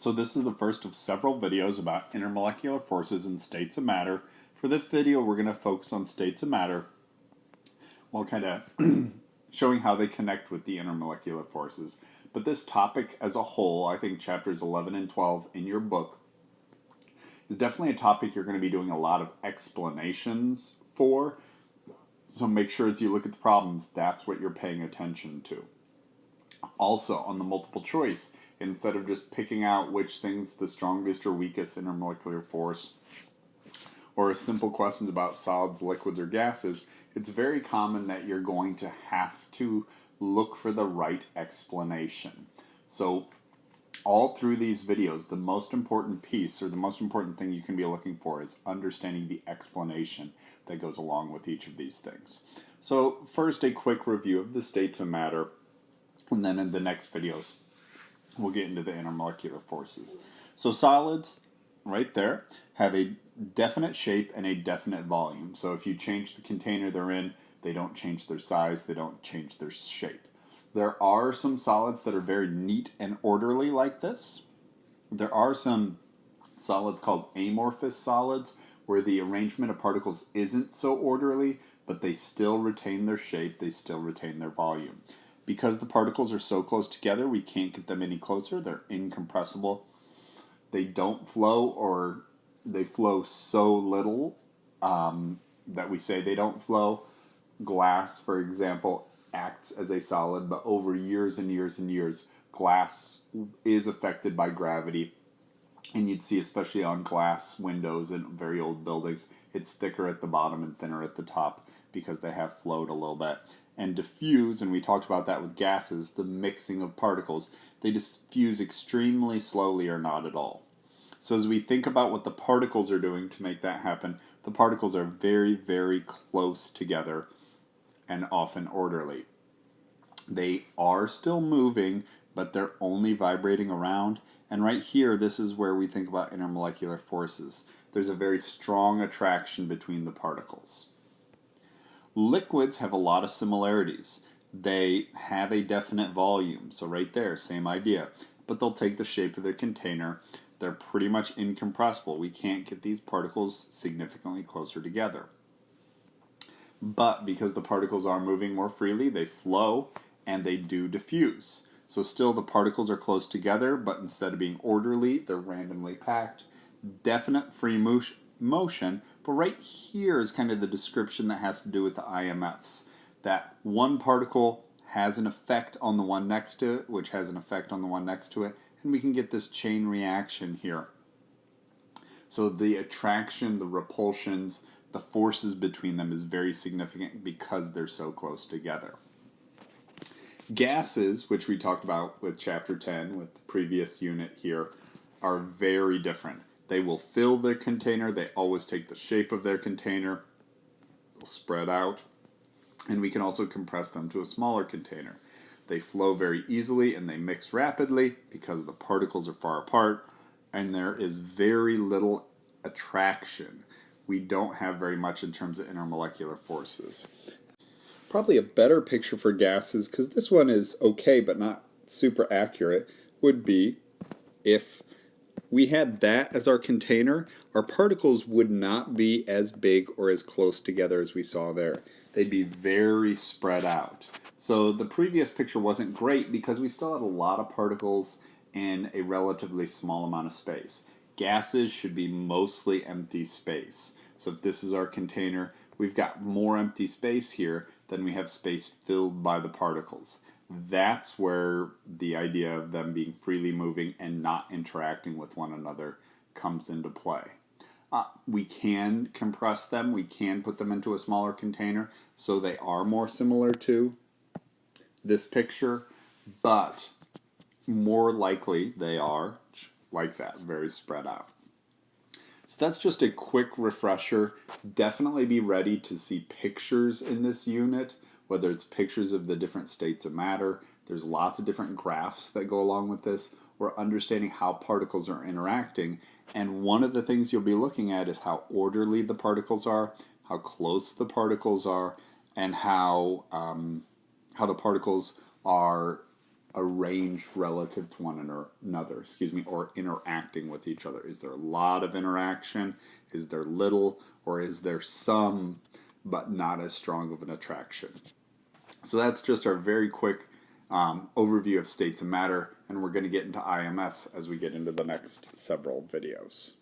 So this is the first of several videos about intermolecular forces and states of matter. For this video, we're going to focus on states of matter while kind of showing how they connect with the intermolecular forces. But this topic as a whole, I think chapters 11 and 12 in your book, is definitely a topic you're going to be doing a lot of explanations for. So make sure as you look at the problems, that's what you're paying attention to. Also, on the multiple choice, instead of just picking out which thing's the strongest or weakest intermolecular force, or simple questions about solids, liquids, or gases, it's very common that you're going to have to look for the right explanation. So all through these videos, the most important piece, or the most important thing you can be looking for, is understanding the explanation that goes along with each of these things. So first, a quick review of the states of matter, and then in the next videos, we'll get into the intermolecular forces. So solids, right there, have a definite shape and a definite volume. So if you change the container they're in, they don't change their size, they don't change their shape. There are some solids that are very neat and orderly like this. There are some solids called amorphous solids, where the arrangement of particles isn't so orderly, but they still retain their shape, they still retain their volume. Because the particles are so close together, we can't get them any closer. They're incompressible. They don't flow, or they flow so little that we say they don't flow. Glass, for example, acts as a solid, but over years and years and years, glass is affected by gravity. And you'd see, especially on glass windows in very old buildings, it's thicker at the bottom and thinner at the top because they have flowed a little bit. And diffuse, and we talked about that with gases, the mixing of particles, they diffuse extremely slowly or not at all. So as we think about what the particles are doing to make that happen, the particles are very, very close together and often orderly. They are still moving, but they're only vibrating around. And right here, this is where we think about intermolecular forces. There's a very strong attraction between the particles. Liquids have a lot of similarities. They have a definite volume, so right there, same idea. But they'll take the shape of their container. They're pretty much incompressible. We can't get these particles significantly closer together. But because the particles are moving more freely, they flow and they do diffuse. So still the particles are close together, but instead of being orderly, they're randomly packed. Definite free motion, but right here is kind of the description that has to do with the IMFs. That one particle has an effect on the one next to it, which has an effect on the one next to it, and we can get this chain reaction here. So the attraction, the repulsions, the forces between them is very significant because they're so close together. Gases, which we talked about with chapter 10, with the previous unit here, are very different. They will fill their container, they always take the shape of their container, they'll spread out, and we can also compress them to a smaller container. They flow very easily and they mix rapidly because the particles are far apart, and there is very little attraction. We don't have very much in terms of intermolecular forces. Probably a better picture for gases, because this one is okay but not super accurate, would be if we had that as our container, our particles would not be as big or as close together as we saw there. They'd be very spread out. So the previous picture wasn't great because we still had a lot of particles in a relatively small amount of space. Gases should be mostly empty space. So if this is our container, we've got more empty space here than we have space filled by the particles. That's where the idea of them being freely moving and not interacting with one another comes into play. We can compress them, we can put them into a smaller container, so they are more similar to this picture, but more likely they are like that, very spread out. So that's just a quick refresher. Definitely be ready to see pictures in this unit, whether it's pictures of the different states of matter. There's lots of different graphs that go along with this, or understanding how particles are interacting. And one of the things you'll be looking at is how orderly the particles are, how close the particles are, and how the particles are arranged relative to one another, or interacting with each other? Is there a lot of interaction? Is there little? Or is there some, but not as strong of an attraction? So that's just our very quick overview of states of matter, and we're going to get into IMFs as we get into the next several videos.